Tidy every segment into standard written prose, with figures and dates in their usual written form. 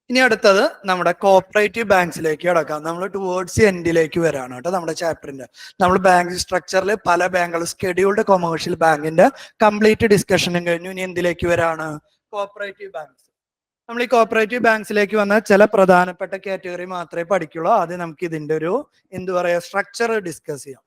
ഇനി അടുത്തത് നമ്മുടെ കോപ്പറേറ്റീവ് ബാങ്ക്സിലേക്ക് കിടക്കാം. നമ്മൾ ടുവേർഡ്സ് എൻഡിലേക്ക് വരാണ് കേട്ടോ നമ്മുടെ ചാപ്റ്ററിന്റെ. നമ്മൾ ബാങ്ക് സ്ട്രക്ചറിൽ പല ബാങ്കുകൾ സ്കെഡ്യൂൾഡ് കൊമേഴ്ഷ്യൽ ബാങ്കിന്റെ കംപ്ലീറ്റ് ഡിസ്കഷനും കഴിഞ്ഞു. ഇനി എന്തിലേക്ക് വരാണ്? Cooperative banks. നമ്മൾ ഈ കോപ്പറേറ്റീവ് ബാങ്ക്സിലേക്ക് വന്ന ചില പ്രധാനപ്പെട്ട കാറ്റഗറി മാത്രമേ പഠിക്കുള്ളൂ. ആദ്യം നമുക്ക് ഇതിന്റെ ഒരു സ്ട്രക്ചർ ഡിസ്കസ് ചെയ്യാം.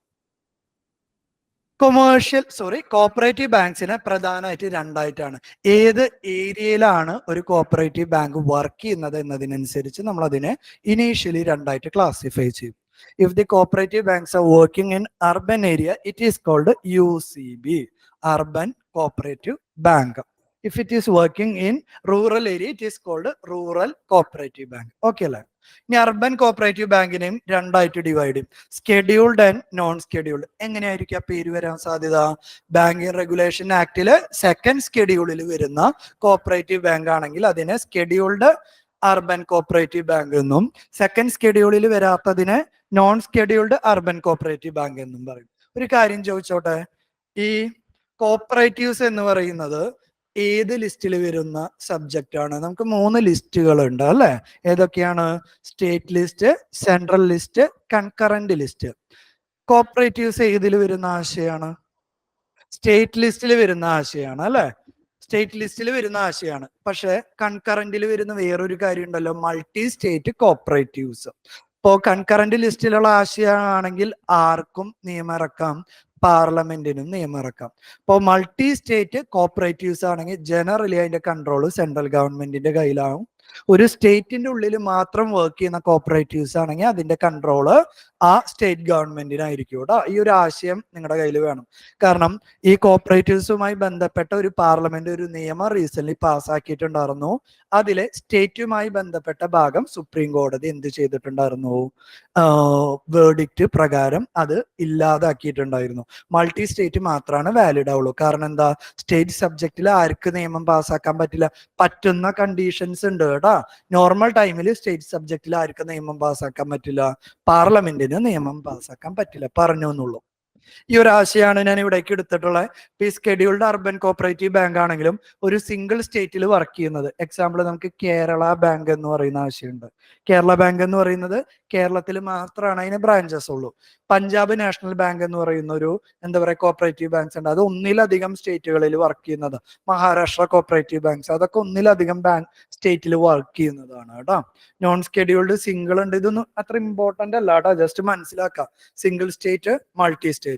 കോപ്പറേറ്റീവ് ബാങ്ക്സിനെ പ്രധാനമായിട്ട് രണ്ടായിട്ടാണ്. ഏത് ഏരിയയിലാണ് ഒരു കോപ്പറേറ്റീവ് ബാങ്ക് വർക്ക് ചെയ്യുന്നത് എന്നതിനനുസരിച്ച് നമ്മൾ അതിനെ ഇനീഷ്യലി രണ്ടായിട്ട് ക്ലാസിഫൈ ചെയ്യും. If the cooperative banks are working in urban area it is called UCB, urban cooperative bank. If it is working in rural area, it is called rural cooperative bank. Okay അല്ലേ? ഇനി urban cooperative ബാങ്കിനെയും രണ്ടായിട്ട് divide ചെയ്യും. Scheduled and non scheduled. എങ്ങനെയായിരിക്കും ആ പേര് വരാൻ സാധ്യത? Banking regulation ആക്ടില് സെക്കൻഡ് സ്കെഡ്യൂളിൽ വരുന്ന കോപ്പറേറ്റീവ് ബാങ്ക് ആണെങ്കിൽ അതിനെ സ്കെഡ്യൂൾഡ് അർബൻ കോപ്പറേറ്റീവ് ബാങ്ക് എന്നും, സെക്കൻഡ് സ്കെഡ്യൂളിൽ വരാത്തതിനെ non scheduled urban cooperative bank എന്നും പറയും. ഒരു കാര്യം ചോദിച്ചോട്ടെ, ഈ കോപ്പറേറ്റീവ്സ് എന്ന് പറയുന്നത് ഏത് ലിസ്റ്റിൽ വരുന്ന സബ്ജക്റ്റ് ആണ്? നമുക്ക് 3 ലിസ്റ്റുകൾ ഉണ്ട് അല്ലെ? ഏതൊക്കെയാണ്? State list, central list, concurrent list. Cooperatives ഏതിൽ വരുന്ന ആശയമാണ്? സ്റ്റേറ്റ് ലിസ്റ്റിൽ വരുന്ന ആശയമാണ് അല്ലെ? സ്റ്റേറ്റ് ലിസ്റ്റിൽ വരുന്ന ആശയമാണ്. പക്ഷെ കൺകറന്റിൽ വരുന്ന വേറൊരു കാര്യം ഉണ്ടല്ലോ, മൾട്ടി സ്റ്റേറ്റ് കോപ്പറേറ്റീവ്സ്. ഇപ്പോ കൺകറന്റ് ലിസ്റ്റിലുള്ള ആശയമാണെങ്കിൽ ആർക്കും നിയമം ഇറക്കാം, പാർലമെന്റിനും നിയമം ഇറക്കാം. ഇപ്പോൾ മൾട്ടി സ്റ്റേറ്റ് കോപ്പറേറ്റീവ്സ് ആണെങ്കിൽ ജനറലി അതിന്റെ കൺട്രോൾ സെൻട്രൽ ഗവൺമെന്റിന്റെ കയ്യിലാവും. ഒരു സ്റ്റേറ്റിന്റെ ഉള്ളിൽ മാത്രം വർക്ക് ചെയ്യുന്ന കോപ്പറേറ്റീവ്സ് ആണെങ്കിൽ അതിന്റെ കൺട്രോള് ആ സ്റ്റേറ്റ് ഗവൺമെന്റിനായിരിക്കും കേട്ടോ. ഈ ഒരു ആശയം നിങ്ങളുടെ കയ്യിൽ വേണം. കാരണം ഈ കോപ്പറേറ്റീവ്സുമായി ബന്ധപ്പെട്ട ഒരു പാർലമെന്റ് ഒരു നിയമം റീസെന്റ് പാസ്സാക്കിയിട്ടുണ്ടായിരുന്നു. അതിലെ സ്റ്റേറ്റുമായി ബന്ധപ്പെട്ട ഭാഗം സുപ്രീം കോടതി എന്ത് ചെയ്തിട്ടുണ്ടായിരുന്നു? വേർഡിക്റ്റ് പ്രകാരം അത് ഇല്ലാതാക്കിയിട്ടുണ്ടായിരുന്നു. മൾട്ടി സ്റ്റേറ്റ് മാത്രമാണ് വാലിഡ് ആവുള്ളൂ. കാരണം എന്താ? സ്റ്റേറ്റ് സബ്ജക്റ്റിൽ ആർക്ക് നിയമം പാസ്സാക്കാൻ പറ്റില്ല? പറ്റുന്ന കണ്ടീഷൻസ് ഉണ്ട് കേട്ടാ. നോർമൽ ടൈമിൽ സ്റ്റേറ്റ് സബ്ജക്റ്റിൽ ആർക്ക് നിയമം പാസ്സാക്കാൻ പറ്റില്ല? പാർലമെന്റിന് നിയമം പാസ്സാക്കാൻ പറ്റില്ല. പറഞ്ഞു എന്നുള്ളൂ. ഈ ഒരു ആശയമാണ് ഞാൻ ഇവിടേക്ക് എടുത്തിട്ടുള്ളത്. ഈ സ്കെഡ്യൂൾഡ് അർബൻ കോപ്പറേറ്റീവ് ബാങ്ക് ആണെങ്കിലും ഒരു സിംഗിൾ സ്റ്റേറ്റിൽ വർക്ക് ചെയ്യുന്നത്. എക്സാമ്പിൾ നമുക്ക് കേരള ബാങ്ക് എന്ന് പറയുന്ന ആശയമുണ്ട്. കേരള ബാങ്ക് എന്ന് പറയുന്നത് കേരളത്തിൽ മാത്രമാണ് അതിന് ബ്രാഞ്ചസ് ഉള്ളൂ. പഞ്ചാബ് നാഷണൽ ബാങ്ക് എന്ന് പറയുന്ന ഒരു കോപ്പറേറ്റീവ് ബാങ്ക്സ് ഉണ്ട്. അത് ഒന്നിലധികം സ്റ്റേറ്റുകളിൽ വർക്ക് ചെയ്യുന്നത്. മഹാരാഷ്ട്ര കോപ്പറേറ്റീവ് ബാങ്ക്സ് അതൊക്കെ ഒന്നിലധികം ബാങ്ക് സ്റ്റേറ്റിൽ വർക്ക് ചെയ്യുന്നതാണ് കേട്ടോ. നോൺ സ്കെഡ്യൂൾഡ് സിംഗിൾ ഉണ്ട്. ഇതൊന്നും അത്ര ഇമ്പോർട്ടന്റ് അല്ല കേട്ടോ, ജസ്റ്റ് മനസ്സിലാക്കാം. Single state, multi state.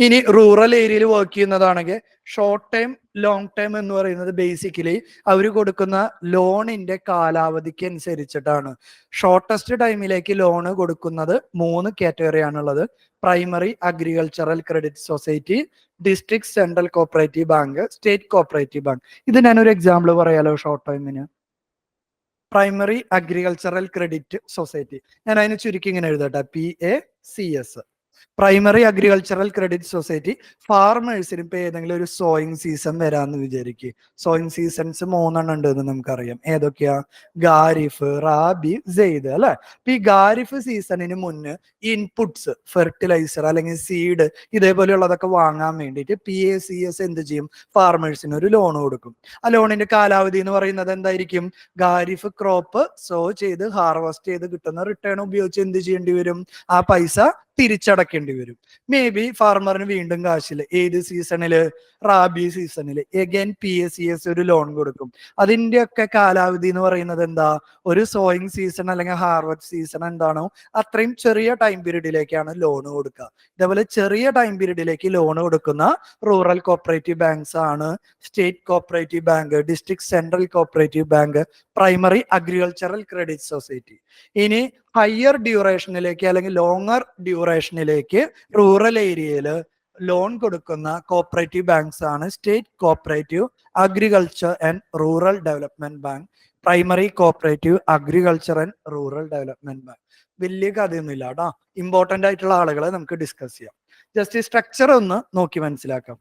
ഇനി റൂറൽ ഏരിയയിൽ വർക്ക് ചെയ്യുന്നതാണെങ്കിൽ ഷോർട്ട് ടൈം, ലോങ് ടൈം എന്ന് പറയുന്നത് ബേസിക്കലി അവർ കൊടുക്കുന്ന ലോണിന്റെ കാലാവധിക്ക് അനുസരിച്ചിട്ടാണ്. ഷോർട്ടസ്റ്റ് ടൈമിലേക്ക് ലോണ് കൊടുക്കുന്നത് 3 കാറ്റഗറിയാണുള്ളത്. Primary agricultural credit society, district central cooperative bank, state cooperative bank. ഇത് ഞാനൊരു എക്സാമ്പിൾ പറയാലോ ഷോർട്ട് ടൈമിന്. പ്രൈമറി അഗ്രികൾച്ചറൽ ക്രെഡിറ്റ് സൊസൈറ്റി, ഞാൻ അതിന് ചുരുക്കി ഇങ്ങനെ എഴുതട്ടെ, PACS. Primary agricultural credit society ഫാർമേഴ്സിന് ഇപ്പൊ ഏതെങ്കിലും ഒരു സോയിങ് സീസൺ വരാന്ന് വിചാരിക്കുക. സോയിങ് സീസൺസ് 3 ഉണ്ട് എന്ന് നമുക്കറിയാം. ഏതൊക്കെയാ? ഖാരിഫ്, റാബി, സെയ്ദ് അല്ലെ? അപ്പൊ ഈ ഖാരിഫ് സീസണിന് മുന്നേ ഇൻപുട്സ്, ഫെർട്ടിലൈസർ അല്ലെങ്കിൽ സീഡ് ഇതേപോലെയുള്ളതൊക്കെ വാങ്ങാൻ വേണ്ടിയിട്ട് PACS എന്ത് ചെയ്യും? ഫാർമേഴ്സിന് ഒരു ലോൺ കൊടുക്കും. ആ ലോണിന്റെ കാലാവധി എന്ന് പറയുന്നത് എന്തായിരിക്കും? ഖാരിഫ് ക്രോപ്പ് സോ ചെയ്ത് ഹാർവെസ്റ്റ് ചെയ്ത് കിട്ടുന്ന റിട്ടേൺ ഉപയോഗിച്ച് എന്ത് ചെയ്യേണ്ടി വരും? ആ പൈസ തിരിച്ചടക്കേണ്ടി വരും. മേ ബി ഫാർമറിന് വീണ്ടും കാശില് ഏത് സീസണില്? റാബി സീസണില് എഗൈൻ PACS ഒരു ലോൺ കൊടുക്കും. അതിന്റെ ഒക്കെ കാലാവധി എന്ന് പറയുന്നത് എന്താ? ഒരു സോയിങ് സീസൺ അല്ലെങ്കിൽ ഹാർവെസ്റ്റ് സീസൺ എന്താണോ അത്രയും ചെറിയ ടൈം പീരീഡിലേക്കാണ് ലോൺ കൊടുക്കുക. ഇതേപോലെ ചെറിയ ടൈം പീരീഡിലേക്ക് ലോൺ കൊടുക്കുന്ന റൂറൽ കോപ്പറേറ്റീവ് ബാങ്ക്സ് ആണ് state cooperative bank, district central cooperative bank, primary agricultural credit society. ഇനി ഹയർ ഡ്യൂറേഷനിലേക്ക് അല്ലെങ്കിൽ ലോങ്ങർ ഡ്യൂറേഷനിലേക്ക് റൂറൽ ഏരിയയിൽ ലോൺ കൊടുക്കുന്ന കോപ്പറേറ്റീവ് ബാങ്ക്സ് ആണ് state cooperative agriculture and rural development bank, primary cooperative agriculture and rural development bank. വലിയ കഥയൊന്നുമില്ല കേട്ടോ. Important ആയിട്ടുള്ള ആളുകളെ നമുക്ക് ഡിസ്കസ് ചെയ്യാം. ജസ്റ്റ് ഈ സ്ട്രക്ചർ ഒന്ന് നോക്കി മനസ്സിലാക്കാം.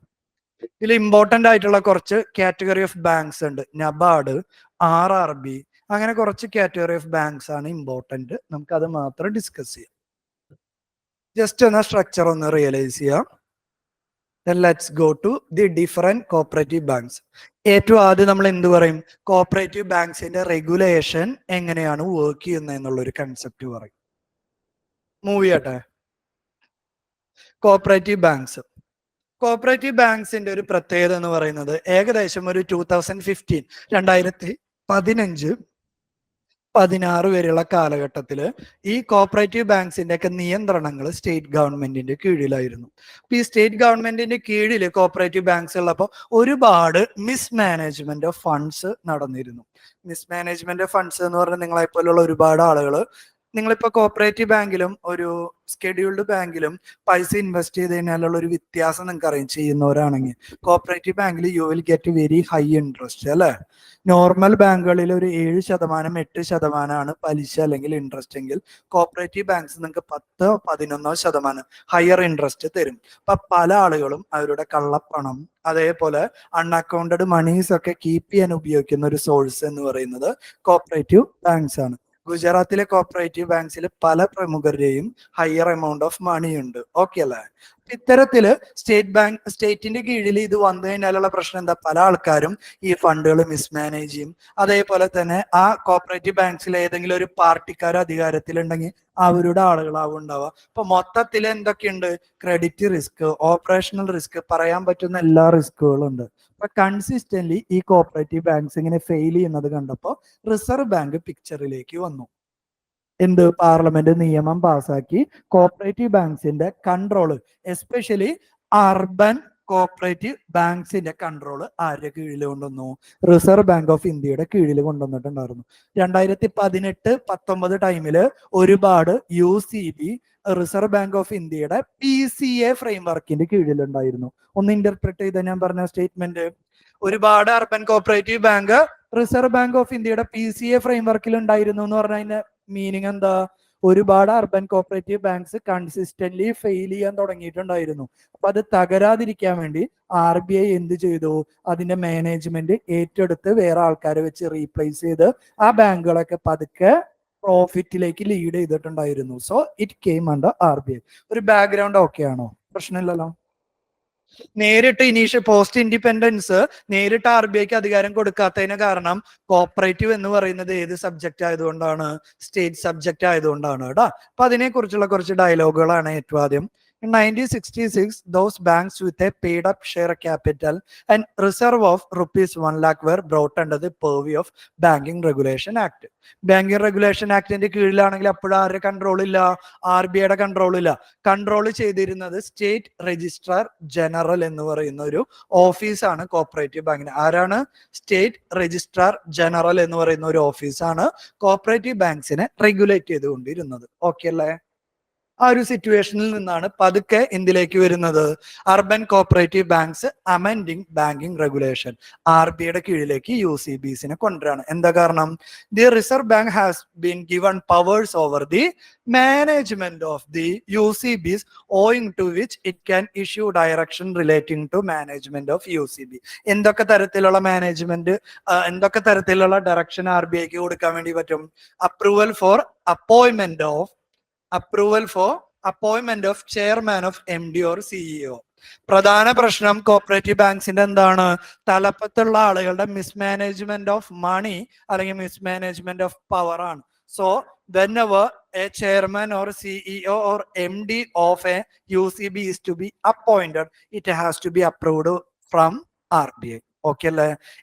ഇതിൽ ഇമ്പോർട്ടന്റ് ആയിട്ടുള്ള കുറച്ച് കാറ്റഗറി ഓഫ് ബാങ്ക്സ് ഉണ്ട്. നബാർഡ്, RRB, അങ്ങനെ കുറച്ച് കാറ്റഗറി ഓഫ് ബാങ്ക്സ് ആണ് ഇമ്പോർട്ടന്റ്. നമുക്ക് അത് മാത്രം ഡിസ്കസ് ചെയ്യാം. ജസ്റ്റ് ഒന്ന് സ്ട്രക്ചർ ഒന്ന് റിയലൈസ് ചെയ്യാം. Then let's go to the different cooperative banks. ഏറ്റവും ആദ്യം നമ്മൾ എന്ത് പറയും? കോപ്പറേറ്റീവ് ബാങ്ക്സിന്റെ റെഗുലേഷൻ എങ്ങനെയാണ് വർക്ക് ചെയ്യുന്നത് എന്നുള്ള ഒരു കൺസെപ്റ്റ് പറയും. മൂവ് ചെയ്യട്ടെ. Cooperative banks. കോപ്പറേറ്റീവ് ബാങ്ക്സിന്റെ ഒരു പ്രത്യേകത എന്ന് പറയുന്നത് ഏകദേശം ഒരു 2015 16 വരെയുള്ള കാലഘട്ടത്തിൽ ഈ കോപ്പറേറ്റീവ് ബാങ്ക്സിന്റെ ഒക്കെ നിയന്ത്രണങ്ങൾ സ്റ്റേറ്റ് ഗവൺമെന്റിന്റെ കീഴിലായിരുന്നു. അപ്പൊ ഈ സ്റ്റേറ്റ് ഗവൺമെന്റിന്റെ കീഴിൽ കോപ്പറേറ്റീവ് ബാങ്ക്സ് ഉള്ളപ്പോൾ ഒരുപാട് മിസ്മാനേജ്മെന്റ് ഓഫ് ഫണ്ട്സ് നടന്നിരുന്നു. മിസ്മാനേജ്മെന്റ് ഓഫ് ഫണ്ട്സ് എന്ന് പറഞ്ഞാൽ നിങ്ങളെപ്പോലുള്ള ഒരുപാട് ആളുകൾ നിങ്ങളിപ്പോ കോപ്പറേറ്റീവ് ബാങ്കിലും ഒരു സ്കെഡ്യൂൾഡ് ബാങ്കിലും പൈസ ഇൻവെസ്റ്റ് ചെയ്ത് കഴിഞ്ഞാലുള്ള ഒരു വ്യത്യാസം നിങ്ങൾക്ക് അറിയാം ചെയ്യുന്നവരാണെങ്കിൽ. കോപ്പറേറ്റീവ് ബാങ്കിൽ you will get very high interest അല്ലെ. നോർമൽ ബാങ്കുകളിൽ ഒരു 7% 8% പലിശ അല്ലെങ്കിൽ ഇൻട്രസ്റ്റ് എങ്കിൽ കോപ്പറേറ്റീവ് ബാങ്ക്സ് നിങ്ങൾക്ക് 10-11% ഹയർ ഇൻട്രസ്റ്റ് തരും. അപ്പൊ പല ആളുകളും അവരുടെ കള്ളപ്പണം അതേപോലെ അൺഅക്കൗണ്ടഡ് മണീസ് ഒക്കെ കീപ്പ് ചെയ്യാൻ ഉപയോഗിക്കുന്ന ഒരു സോഴ്സ് എന്ന് പറയുന്നത് കോപ്പറേറ്റീവ് ബാങ്ക്സ് ആണ്. ഗുജറാത്തിലെ കോപ്പറേറ്റീവ് ബാങ്ക്സിൽ പല പ്രമുഖരുടെയും ഹയർ എമൗണ്ട് ഓഫ് മണി ഉണ്ട്. ഓക്കെ അല്ലേ? ഇത്തരത്തില് സ്റ്റേറ്റിന്റെ കീഴിൽ ഇത് വന്നു കഴിഞ്ഞാലുള്ള പ്രശ്നം എന്താ? പല ആൾക്കാരും ഈ ഫണ്ടുകൾ മിസ്മാനേജ് ചെയ്യും. അതേപോലെ തന്നെ ആ കോപ്പറേറ്റീവ് ബാങ്ക്സിൽ ഏതെങ്കിലും ഒരു പാർട്ടിക്കാർ അധികാരത്തിലുണ്ടെങ്കിൽ അവരുടെ ആളുകളാവും ഉണ്ടാവുക. അപ്പൊ മൊത്തത്തിൽ എന്തൊക്കെയുണ്ട്? ക്രെഡിറ്റ് റിസ്ക്, ഓപ്പറേഷണൽ റിസ്ക്, പറയാൻ പറ്റുന്ന എല്ലാ റിസ്കുകളും ഉണ്ട്. അപ്പൊ കൺസിസ്റ്റന്റ്ലി ഈ കോപ്പറേറ്റീവ് ബാങ്ക്സ് ഇങ്ങനെ ഫെയിൽ ചെയ്യുന്നത് കണ്ടപ്പോൾ റിസർവ് ബാങ്ക് പിക്ചറിലേക്ക് വന്നു. എന്ത്? പാർലമെന്റ് നിയമം പാസാക്കി കോപ്പറേറ്റീവ് ബാങ്ക്സിന്റെ കൺട്രോള്, എസ്പെഷ്യലി അർബൻ കോപ്പറേറ്റീവ് ബാങ്ക്സിന്റെ കൺട്രോള് ആരുടെ കീഴിൽ കൊണ്ടുവന്നു? റിസർവ് ബാങ്ക് ഓഫ് ഇന്ത്യയുടെ കീഴിൽ കൊണ്ടുവന്നിട്ടുണ്ടായിരുന്നു. 2018-19 ടൈമില് ഒരുപാട് UCB റിസർവ് ബാങ്ക് ഓഫ് ഇന്ത്യയുടെ PCA ഫ്രെയിംവർക്കിന്റെ കീഴിലുണ്ടായിരുന്നു. ഒന്ന് ഇന്റർപ്രറ്റ് ചെയ്ത ഞാൻ പറഞ്ഞ സ്റ്റേറ്റ്മെന്റ്. ഒരുപാട് urban cooperative bank reserve bank of ഇന്ത്യയുടെ PCA ഫ്രെയിംവർക്കിൽ ഉണ്ടായിരുന്നു എന്ന് പറഞ്ഞതിന്റെ മീനിങ് എന്താ? ഒരുപാട് urban cooperative banks consistently fail ചെയ്യാൻ തുടങ്ങിയിട്ടുണ്ടായിരുന്നു. അപ്പൊ അത് തകരാതിരിക്കാൻ വേണ്ടി RBI എന്ത് ചെയ്തു? അതിന്റെ മാനേജ്മെന്റ് ഏറ്റെടുത്ത് വേറെ ആൾക്കാരെ വെച്ച് റീപ്ലേസ് ചെയ്ത് ആ ബാങ്കുകളൊക്കെ പതുക്കെ പ്രോഫിറ്റിലേക്ക് ലീഡ് ചെയ്തിട്ടുണ്ടായിരുന്നു. So it came under RBI. ഒരു ബാക്ക്ഗ്രൗണ്ട് ഓക്കെ ആണോ? പ്രശ്നമില്ലല്ലോ. നേരിട്ട് പോസ്റ്റ് ഇൻഡിപെൻഡൻസ് നേരിട്ട് RBIക്ക് അധികാരം കൊടുക്കാത്തതിന് കാരണം കോപ്പറേറ്റീവ് എന്ന് പറയുന്നത് ഏത് സബ്ജക്റ്റ് ആയതുകൊണ്ടാണ്? സ്റ്റേറ്റ് സബ്ജക്റ്റ് ആയതുകൊണ്ടാണ് കേട്ടോ. അപ്പൊ അതിനെക്കുറിച്ചുള്ള കുറച്ച് ഡയലോഗുകളാണ് ഏറ്റവും ആദ്യം. In 1966, those banks with a paid up share capital and reserve of rupees 1 lakh were brought under the purview of Banking Regulation Act. Banking regulation ആക്ടിന്റെ കീഴിലാണെങ്കിൽ അപ്പോഴും ആരുടെ കൺട്രോൾ ഇല്ല? RBIയുടെ കൺട്രോൾ ഇല്ല. കൺട്രോൾ ചെയ്തിരുന്നത് സ്റ്റേറ്റ് രജിസ്ട്രാർ ജനറൽ എന്ന് പറയുന്ന ഒരു ഓഫീസാണ് കോപ്പറേറ്റീവ് ബാങ്കിന്. ആരാണ്? സ്റ്റേറ്റ് രജിസ്ട്രാർ ജനറൽ എന്ന് പറയുന്ന ഒരു ഓഫീസാണ് കോപ്പറേറ്റീവ് ബാങ്ക്സിനെ റെഗുലേറ്റ് ചെയ്തുകൊണ്ടിരുന്നത്. ഓക്കെ അല്ലേ? ആ ഒരു സിറ്റുവേഷനിൽ നിന്നാണ് പതുക്കെ എന്തിലേക്ക് വരുന്നത്? Urban cooperative banks amending banking regulation RBIയുടെ കീഴിലേക്ക് UCBസിനെ കൊണ്ടുവരാണ്. എന്താ കാരണം? The reserve bank has been given powers over the management of the UCBs owing to which it can issue direction relating to management of UCB. എന്തൊക്കെ തരത്തിലുള്ള management, എന്തൊക്കെ തരത്തിലുള്ള ഡയറക്ഷൻ RBIക്ക് കൊടുക്കാൻ വേണ്ടി പറ്റും? Approval four appointment of chairman of MD or CEO. പ്രധാന പ്രശ്നം cooperative ബാങ്ക്സിന്റെ എന്താണ്? തലപ്പത്തുള്ള ആളുകളുടെ മിസ്മാനേജ്മെന്റ് ഓഫ് മണി അല്ലെങ്കിൽ മിസ്മാനേജ്മെന്റ് ഓഫ് പവർ ആണ്. So whenever a chairman or CEO or MD of a UCB is to be appointed, it has to be approved from RBI. Okay അല്ലേ?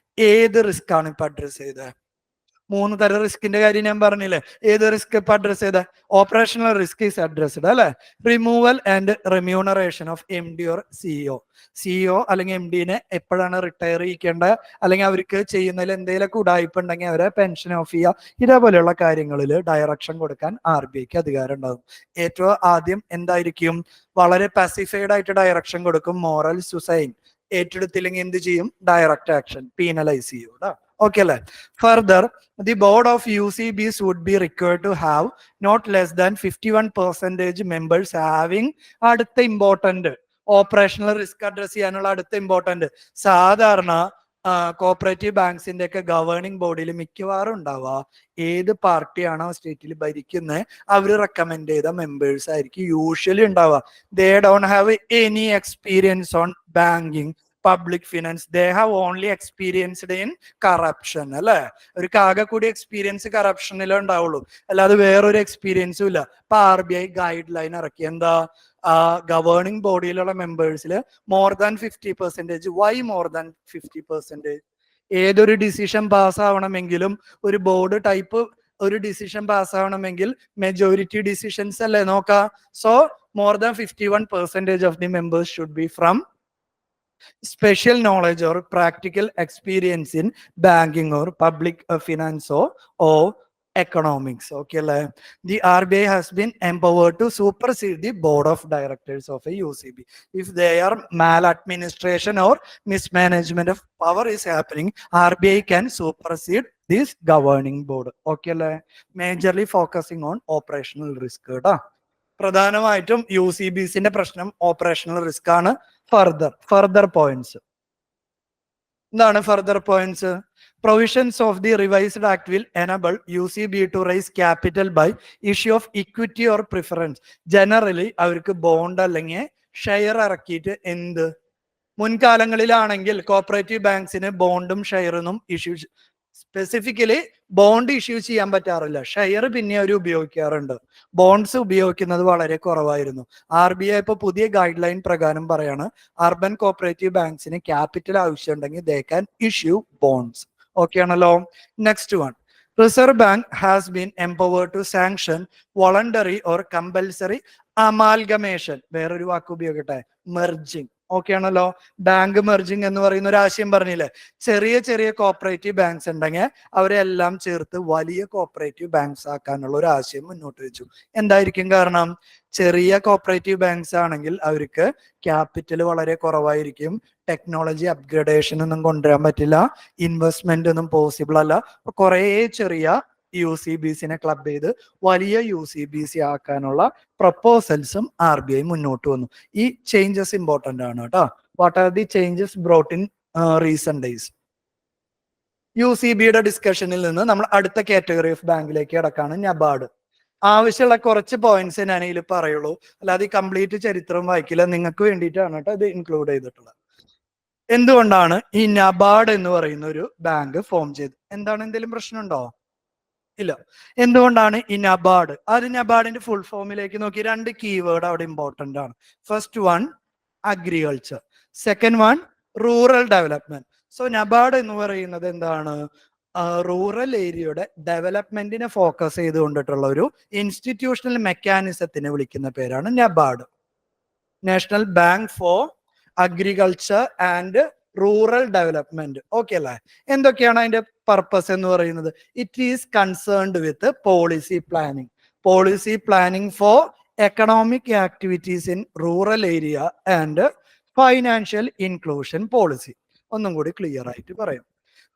ഏത് risk ആണ് ഇപ്പൊ address ചെയ്തത്? 3 തരം റിസ്കിന്റെ കാര്യം ഞാൻ പറഞ്ഞില്ലേ. ഏത് റിസ്ക് ഇപ്പൊ അഡ്രസ് ചെയ്ത? ഓപ്പറേഷണൽ റിസ്ക് ഈസ് അഡ്രസ്ഡ് അല്ലെ. Removal and remuneration of MD or CEO അല്ലെങ്കിൽ MDനെ എപ്പോഴാണ് റിട്ടയർ ചെയ്യിക്കേണ്ടത്, അല്ലെങ്കിൽ അവർക്ക് ചെയ്യുന്നതിൽ എന്തെങ്കിലുമൊക്കെ ഉടായ്പ ഉണ്ടെങ്കിൽ അവരെ പെൻഷൻ ഓഫ് ചെയ്യുക, ഇതേപോലെയുള്ള കാര്യങ്ങളിൽ ഡയറക്ഷൻ കൊടുക്കാൻ RBIക്ക് അധികാരം ഉണ്ടാകും. ഏറ്റവും ആദ്യം എന്തായിരിക്കും? വളരെ പാസിഫൈഡ് ആയിട്ട് ഡയറക്ഷൻ കൊടുക്കും. മോറൽ സുസൈൻ ഏറ്റെടുത്തില്ലെങ്കിൽ എന്ത് ചെയ്യും? ഡയറക്റ്റ് ആക്ഷൻ, പീനലൈസ് ചെയ്യും. Okay, further, the board of UCBs would be required to have not less than 51% members having അടുത്ത ഇമ്പോർട്ടന്റ് ഓപ്പറേഷണൽ റിസ്ക് അഡ്രസ് ചെയ്യാനുള്ള അടുത്ത ഇമ്പോർട്ടന്റ് സാധാരണ കോപ്പറേറ്റീവ് ബാങ്ക്സിന്റെ ഒക്കെ ഗവേണിംഗ് ബോർഡിൽ മിക്കവാറും ഉണ്ടാവുക ഏത് പാർട്ടിയാണോ സ്റ്റേറ്റിൽ ഭരിക്കുന്നത് അവർ റെക്കമെൻഡ് ചെയ്ത മെമ്പേഴ്സ് ആയിരിക്കും യൂഷ്വലി ഉണ്ടാവുക. They don't have any experience on banking, public finance, they have only experienced in corruption. അല്ലെ, ഒരു ആകെ കൂടി എക്സ്പീരിയൻസ് കറപ്ഷനിലേ ഉണ്ടാവുള്ളൂ, അല്ലാതെ വേറൊരു എക്സ്പീരിയൻസും ഇല്ല. ഇപ്പൊ RBI ഗൈഡ് ലൈൻ ഇറക്കി, എന്താ ഗവേണിംഗ് ബോഡിയിലുള്ള മെമ്പേഴ്സിൽ more than 50%. Why more than 50%? ഏതൊരു ഡിസിഷൻ പാസ് ആവണമെങ്കിലും ഒരു ബോർഡ് ടൈപ്പ് ഒരു ഡിസിഷൻ പാസ് ആവണമെങ്കിൽ മെജോറിറ്റി ഡിസിഷൻസ് അല്ലേ നോക്കാം. So more than 51% of the members should be from special knowledge or practical experience in banking or public finance or economics. Okay, the RBI has been empowered to supersede the board of directors of a UCB if their maladministration or mismanagement of power is happening. RBI can supersede this governing board. Okay, majorly focusing on operational risk. പ്രധാനമായിട്ടും UCBസിന്റെ പ്രശ്നം operational risk ആണ്. Further points എന്താണ്? Further points: provisions of the revised act will enable UCB to raise capital by issue of equity or preference. Generally അവർക്ക് bond അല്ലെങ്കിൽ share ഇറക്കിയിട്ട് എന്ത്, മുൻകാലങ്ങളിലാണെങ്കിൽ കോപ്പറേറ്റീവ് ബാങ്ക്സിന് ബോണ്ടും ഷെയറൊന്നും ഇഷ്യൂ, സ്പെസിഫിക്കലി ബോണ്ട് ഇഷ്യൂ ചെയ്യാൻ പറ്റാറില്ല, ഷെയർ പിന്നെ അവർ ഉപയോഗിക്കാറുണ്ട്. ബോണ്ട്സ് ഉപയോഗിക്കുന്നത് വളരെ കുറവായിരുന്നു. RBI ഇപ്പൊ പുതിയ ഗൈഡ് ലൈൻ പ്രകാരം പറയാണ്, അർബൻ കോപ്പറേറ്റീവ് ബാങ്ക്സിന് ക്യാപിറ്റൽ ആവശ്യമുണ്ടെങ്കിൽ they can issue bonds. Okay ആണല്ലോ. Next one, reserve bank has been empowered to sanction voluntary or compulsory amalgamation. വേറൊരു വാക്ക് ഉപയോഗിക്കട്ടെ, മെർജിങ്. ഓക്കെ ആണല്ലോ. ബാങ്ക് മെർജിങ് എന്ന് പറയുന്ന ഒരു ആശയം പറഞ്ഞില്ലേ, ചെറിയ ചെറിയ കോപ്പറേറ്റീവ് ബാങ്ക്സ് ഉണ്ടെങ്കിൽ അവരെല്ലാം ചേർത്ത് വലിയ കോപ്പറേറ്റീവ് ബാങ്ക്സ് ആക്കാനുള്ള ഒരു ആശയം മുന്നോട്ട് വെച്ചു. എന്തായിരിക്കും കാരണം? ചെറിയ കോപ്പറേറ്റീവ് ബാങ്ക്സ് ആണെങ്കിൽ അവർക്ക് ക്യാപിറ്റൽ വളരെ കുറവായിരിക്കും, ടെക്നോളജി അപ്ഗ്രഡേഷൻ ഒന്നും കൊണ്ടുവരാൻ പറ്റില്ല, ഇൻവെസ്റ്റ്മെന്റ് ഒന്നും പോസിബിൾ അല്ല. കുറെ ചെറിയ UCBസിനെ ക്ലബ് ചെയ്ത് വലിയ UCBC ആക്കാനുള്ള പ്രപ്പോസൽസും RBI മുന്നോട്ട് വന്നു. ഈ ചേഞ്ചസ് ഇമ്പോർട്ടന്റ് ആണ് കേട്ടോ. What are the changes brought in recent days? UCBയുടെ ഡിസ്കഷനിൽ നിന്ന് നമ്മൾ അടുത്ത കാറ്റഗറി ഓഫ് ബാങ്കിലേക്ക് കിടക്കാണ്, നബാർഡ്. ആവശ്യമുള്ള കുറച്ച് പോയിന്റ്സ് ഞാൻ ഇതിൽ പറയുള്ളൂ, അല്ലാതെ ഈ കംപ്ലീറ്റ് ചരിത്രം വായിക്കില്ല, നിങ്ങൾക്ക് വേണ്ടിയിട്ടാണ് കേട്ടോ ഇത് ഇൻക്ലൂഡ് ചെയ്തിട്ടുള്ളത്. എന്തുകൊണ്ടാണ് ഈ നബാർഡ് എന്ന് പറയുന്ന ഒരു ബാങ്ക് ഫോം ചെയ്തത്? എന്താണ്, എന്തെങ്കിലും പ്രശ്നമുണ്ടോ? ഇല്ല. എന്തുകൊണ്ടാണ് ഈ നബാർഡ്? അത് നബാർഡിന്റെ ഫുൾ ഫോമിലേക്ക് നോക്കി, രണ്ട് കീവേഡ് അവിടെ ഇമ്പോർട്ടന്റ് ആണ്. First one agriculture, second one rural development. So NABARD എന്ന് പറയുന്നത് എന്താണ്? റൂറൽ ഏരിയയുടെ ഡെവലപ്മെന്റിനെ ഫോക്കസ് ചെയ്തുകൊണ്ടിട്ടുള്ള ഒരു ഇൻസ്റ്റിറ്റ്യൂഷണൽ മെക്കാനിസത്തിനെ വിളിക്കുന്ന പേരാണ് NABARD, national bank for agriculture and rural development. Okay അല്ലേ? എന്തൊക്കെയാണ് അതിന്റെ പർപ്പസ് എന്ന് പറയുന്നത്? It is concerned with policy planning four economic activities in rural area and financial inclusion policy. ഒന്നും കൂടി ക്ലിയർ ആയിട്ട് പറയാം.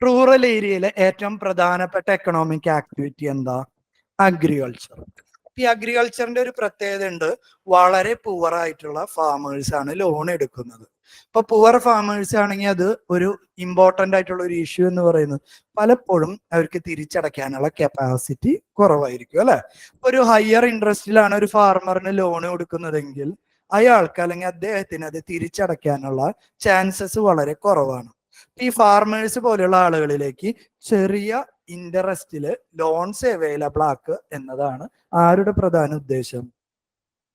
റൂറൽ ഏരിയയിലെ ഏറ്റവും പ്രധാനപ്പെട്ട എക്കണോമിക് ആക്ടിവിറ്റി എന്താ? അഗ്രികൾച്ചർ. ഈ അഗ്രികൾച്ചറിന്റെ ഒരു പ്രത്യേകത ഉണ്ട്, വളരെ പുവർ ആയിട്ടുള്ള ഫാമേഴ്സ് ആണ് ലോൺ എടുക്കുന്നത്. ഇപ്പൊ പുവർ ഫാമേഴ്സ് ആണെങ്കിൽ അത് ഒരു ഇമ്പോർട്ടന്റ് ആയിട്ടുള്ള ഒരു ഇഷ്യൂ എന്ന് പറയുന്നത് പലപ്പോഴും അവർക്ക് തിരിച്ചടയ്ക്കാനുള്ള കപ്പാസിറ്റി കുറവായിരിക്കും അല്ലെ. ഒരു ഹയർ ഇൻട്രസ്റ്റിലാണ് ഒരു ഫാർമറിന് ലോൺ കൊടുക്കുന്നതെങ്കിൽ അയാൾക്ക് അല്ലെങ്കിൽ അദ്ദേഹത്തിന് അത് തിരിച്ചടയ്ക്കാനുള്ള ചാൻസസ് വളരെ കുറവാണ്. ഈ ഫാർമേഴ്സ് പോലെയുള്ള ആളുകളിലേക്ക് ചെറിയ ഇൻട്രസ്റ്റില് ലോൺസ് അവൈലബിൾ ആക്കുക എന്നതാണ് ആരുടെ പ്രധാന ഉദ്ദേശം?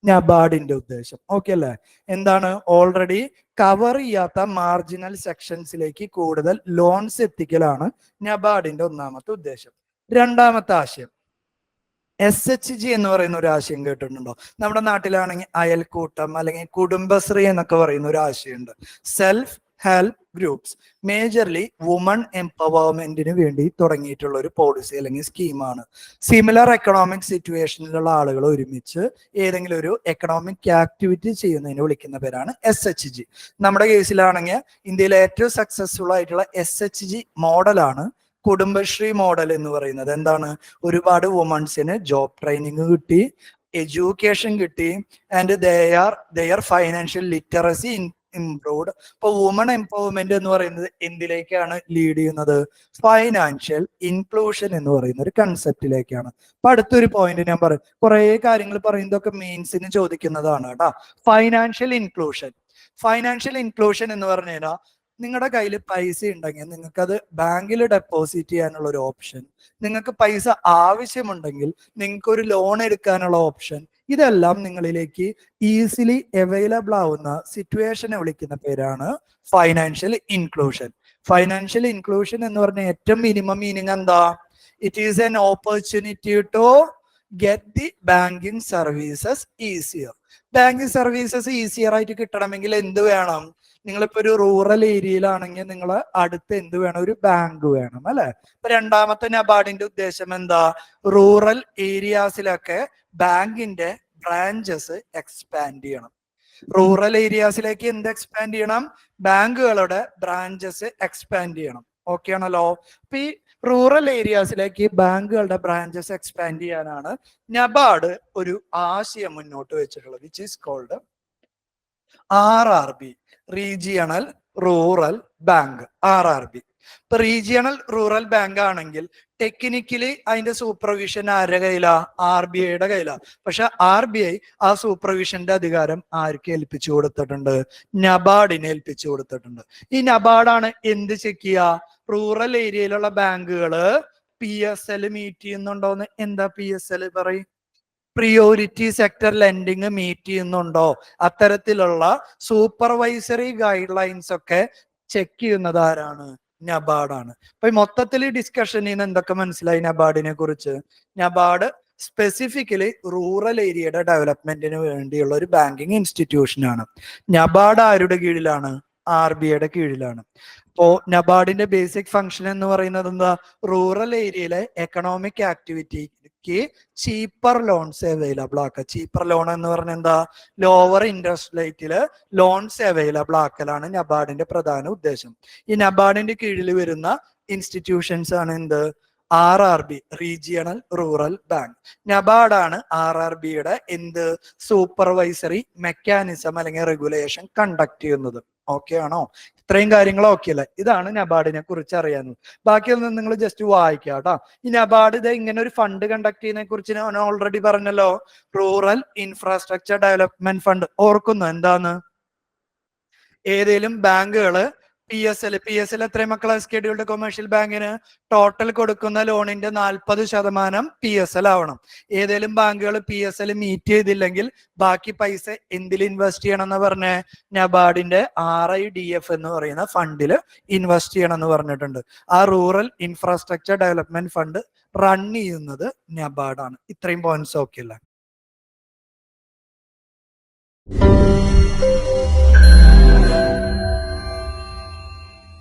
നബാർഡിന്റെ ഉദ്ദേശം. ഓക്കെ അല്ലേ? എന്താണ്? ഓൾറെഡി കവർ ചെയ്യാത്ത മാർജിനൽ സെക്ഷൻസിലേക്ക് കൂടുതൽ ലോൺസ് എത്തിക്കലാണ് നബാർഡിന്റെ ഒന്നാമത്തെ ഉദ്ദേശം. രണ്ടാമത്തെ ആശയം SHG എന്ന് പറയുന്ന ഒരു ആശയം കേട്ടിട്ടുണ്ടോ? നമ്മുടെ നാട്ടിലാണെങ്കിൽ അയൽക്കൂട്ടം അല്ലെങ്കിൽ കുടുംബശ്രീ എന്നൊക്കെ പറയുന്ന ഒരു ആശയമുണ്ട്. Self help groups, majorly woman എംപവർമെന്റിന് വേണ്ടി തുടങ്ങിയിട്ടുള്ള ഒരു പോളിസി അല്ലെങ്കിൽ സ്കീമാണ്. സിമിലർ എക്കണോമിക് സിറ്റുവേഷനിലുള്ള ആളുകൾ ഒരുമിച്ച് ഏതെങ്കിലും ഒരു എക്കണോമിക് ആക്ടിവിറ്റി ചെയ്യുന്നതിന് വിളിക്കുന്ന പേരാണ് SHG. നമ്മുടെ കേസിലാണെങ്കിൽ ഇന്ത്യയിലെ ഏറ്റവും സക്സസ്ഫുൾ ആയിട്ടുള്ള SHG മോഡലാണ് കുടുംബശ്രീ മോഡൽ എന്ന് പറയുന്നത്. എന്താണ്? ഒരുപാട് വുമൺസിന് ജോബ് ട്രെയിനിങ് കിട്ടി, എഡ്യൂക്കേഷൻ കിട്ടി, and their financial literacy improved. ഇപ്പൊ വുമൺ എംപവർമെന്റ് എന്ന് പറയുന്നത് എന്തിലേക്കാണ് ലീഡ് ചെയ്യുന്നത്? ഫൈനാൻഷ്യൽ ഇൻക്ലൂഷൻ എന്ന് പറയുന്ന ഒരു കൺസെപ്റ്റിലേക്കാണ്. അപ്പൊ അടുത്തൊരു പോയിന്റ് ഞാൻ പറയും, കുറെ കാര്യങ്ങൾ പറയുന്നതൊക്കെ മെയിൻസിന് ചോദിക്കുന്നതാണ് കേട്ടോ. Financial inclusion. ഫൈനാൻഷ്യൽ ഇൻക്ലൂഷൻ എന്ന് പറഞ്ഞു കഴിഞ്ഞാൽ നിങ്ങളുടെ കയ്യിൽ പൈസ ഉണ്ടെങ്കിൽ നിങ്ങൾക്കത് ബാങ്കിൽ ഡെപ്പോസിറ്റ് ചെയ്യാനുള്ള ഒരു ഓപ്ഷൻ, നിങ്ങൾക്ക് പൈസ ആവശ്യമുണ്ടെങ്കിൽ നിങ്ങൾക്ക് ഒരു ലോൺ എടുക്കാനുള്ള ഓപ്ഷൻ, ഇതെല്ലാം നിങ്ങളിലേക്ക് ഈസിലി അവൈലബിൾ ആവുന്ന സിറ്റുവേഷനെ വിളിക്കുന്ന പേരാണ് ഫൈനാൻഷ്യൽ ഇൻക്ലൂഷൻ. ഫൈനാൻഷ്യൽ ഇൻക്ലൂഷൻ എന്ന് പറഞ്ഞ ഏറ്റവും മിനിമം മീനിങ് എന്താ? It is an opportunity to get the banking services easier. Banking services easier ആയിട്ട് കിട്ടണമെങ്കിൽ എന്ത് വേണം? നിങ്ങളിപ്പോ ഒരു റൂറൽ ഏരിയയിലാണെങ്കിൽ നിങ്ങൾ അടുത്ത് എന്ത് വേണം? ഒരു ബാങ്ക് വേണം അല്ലെ? ഇപ്പൊ രണ്ടാമത്തെ നബാർഡിന്റെ ഉദ്ദേശം എന്താ? റൂറൽ ഏരിയാസിലൊക്കെ ബാങ്കിന്റെ ബ്രാഞ്ചസ് എക്സ്പാൻഡ് ചെയ്യണം. റൂറൽ ഏരിയാസിലേക്ക് എന്ത് എക്സ്പാൻഡ് ചെയ്യണം? ബാങ്കുകളുടെ ബ്രാഞ്ചസ് എക്സ്പാൻഡ് ചെയ്യണം. ഓക്കെ ആണല്ലോ? അപ്പൊ ഈ റൂറൽ ഏരിയാസിലേക്ക് ബാങ്കുകളുടെ ബ്രാഞ്ചസ് എക്സ്പാൻഡ് ചെയ്യാനാണ് നബാർഡ് ഒരു ആശയം മുന്നോട്ട് വെച്ചിട്ടുള്ളത്, which is called RRB, regional rural bank. RRB. ഇപ്പൊ റീജിയണൽ റൂറൽ ബാങ്ക് ആണെങ്കിൽ ടെക്നിക്കലി അതിന്റെ സൂപ്പർവിഷൻ ആരുടെ കയ്യിലാ? RBIയുടെ കയ്യിലാ. പക്ഷെ RBI ആ സൂപ്പർവിഷന്റെ അധികാരം ആർക്ക് ഏൽപ്പിച്ചു കൊടുത്തിട്ടുണ്ട്? നബാർഡിനെ ഏൽപ്പിച്ചു കൊടുത്തിട്ടുണ്ട്. ഈ നബാർഡാണ് എന്ത് ചെക്ക് ചെയ്യുക? റൂറൽ ഏരിയയിലുള്ള ബാങ്കുകള് PSL മീറ്റ് ചെയ്യുന്നുണ്ടോന്ന്. എന്താ PSL പറയും? പ്രിയോറിറ്റി സെക്ടർ ലെൻഡിങ് മീറ്റ് ചെയ്യുന്നുണ്ടോ? അത്തരത്തിലുള്ള സൂപ്പർവൈസറി ഗൈഡ് ലൈൻസ് ഒക്കെ ചെക്ക് ചെയ്യുന്നത് ആരാണ്? നബാർഡാണ്. അപ്പൊ മൊത്തത്തിൽ ഡിസ്കഷൻ ചെയ്യുന്ന എന്തൊക്കെ മനസ്സിലായി നബാർഡിനെ കുറിച്ച്? നബാർഡ് സ്പെസിഫിക്കലി റൂറൽ ഏരിയയുടെ ഡെവലപ്മെന്റിന് വേണ്ടിയുള്ള ഒരു ബാങ്കിങ് ഇൻസ്റ്റിറ്റ്യൂഷൻ ആണ്. നബാർഡ് ആരുടെ കീഴിലാണ്? RBIയുടെ കീഴിലാണ്. അപ്പോ നബാർഡിന്റെ ബേസിക് ഫംഗ്ഷൻ എന്ന് പറയുന്നത് എന്താ? റൂറൽ ഏരിയയിലെ എക്കണോമിക് ആക്ടിവിറ്റിക്ക് ചീപ്പർ ലോൺസ് അവൈലബിൾ ആക്കുക. ചീപ്പർ ലോൺ എന്ന് പറഞ്ഞാൽ എന്താ? ലോവർ ഇൻട്രസ്റ്റ് റേറ്റില് ലോൺസ് അവൈലബിൾ ആക്കലാണ് നബാർഡിന്റെ പ്രധാന ഉദ്ദേശം. ഈ നബാർഡിന്റെ കീഴിൽ വരുന്ന ഇൻസ്റ്റിറ്റ്യൂഷൻസ് ആണ് എന്ത്? RRB, regional rural bank. നബാർഡാണ് RRBയുടെ എന്ത് സൂപ്പർവൈസറി മെക്കാനിസം അല്ലെങ്കിൽ റെഗുലേഷൻ കണ്ടക്ട് ചെയ്യുന്നത്. ഓക്കെ ആണോ? ഇത്രയും കാര്യങ്ങൾ ഓക്കെ അല്ലേ? ഇതാണ് നബാർഡിനെ കുറിച്ച് അറിയാനുള്ളത്. ബാക്കിയൊന്നും നിങ്ങൾ ജസ്റ്റ് വായിക്കാം കേട്ടോ. ഈ നബാർഡ് ഇത് ഇങ്ങനെ ഒരു ഫണ്ട് കണ്ടക്ട് ചെയ്യുന്നതിനെ കുറിച്ച് ഞാൻ ഓൾറെഡി പറഞ്ഞല്ലോ. Rural infrastructure development fund. ഓർക്കുന്നു എന്താന്ന്? ഏതേലും ബാങ്കുകള് PSL എത്രയും മക്കളെ? സ്കെഡ്യൂൾഡ് കൊമേഴ്ഷ്യൽ ബാങ്കിന് ടോട്ടൽ കൊടുക്കുന്ന ലോണിന്റെ 40% PSL ആവണം. ഏതേലും ബാങ്കുകൾ PSL മീറ്റ് ചെയ്തില്ലെങ്കിൽ ബാക്കി പൈസ എന്തിൽ ഇൻവെസ്റ്റ് ചെയ്യണം എന്ന് പറഞ്ഞ? നബാർഡിന്റെ RIDF എന്ന് പറയുന്ന ഫണ്ടിൽ ഇൻവെസ്റ്റ് ചെയ്യണം എന്ന് പറഞ്ഞിട്ടുണ്ട്. ആ rural infrastructure development fund run ചെയ്യുന്നത് നബാർഡാണ്. ഇത്രയും പോയിന്റ്സ് ഓക്കെ അല്ലേ?